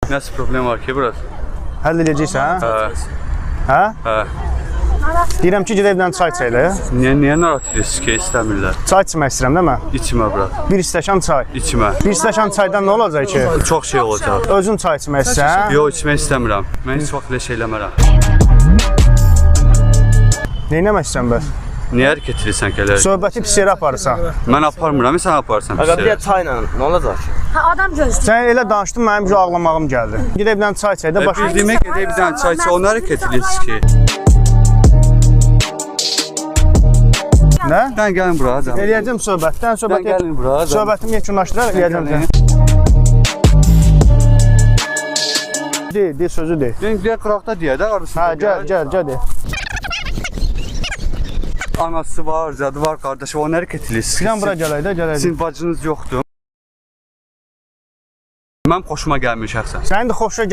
Nasıl problem var ki burası? Həll edəcəksən, hə? Hə, Hə? hə. Deyirəm ki, gedək evdən çay içək də. Niyə narahat edirsiniz ki, istəmirlər? Çay içmək istəyirəm, değil mi? İçmə bura, Bir stəkan çay. içmə. Bir stəkan çaydan nə olacaq ki? Çox şey olacaq. Özün çay içmək istəyirsən? Yox, içmək istəmirəm. Mən heç vaxt elə şey eləmərəm. Neynəmək istəyirsən bəs? Niyə hərəkət edirsən ki, elə? Söhbəti pis yerə aparırsan. Mən aparmıram, sən aparsan Aga pis bir yerə. de çayla ne olacak? Ha, adam gözləyir. Sən elə danışdın, mənim bir ağlamağım gəldi. Gedək evdən çay içək də başa. Bildiyimə gedək bir dənə çay içə, onu hərəkət edirsiniz ki. Nə? Sən gəlin bura, canım. Eləyəcəm söhbətdən, Sən gəlin bura, canım. söhbətimi yekunlaşdıraq, eləyəcəm sən. De, sözü de. Sən bir qıraqda deyə də arasında. Hə, gəl de. Anası var, cadı var, qardaşı var, onu hərəkət edirsiniz. Sən bura gələk də, gələk. Sizin bacınız yoxdur. Mənim xoşuma gəlmir şəxsən. Sənin də xoşuna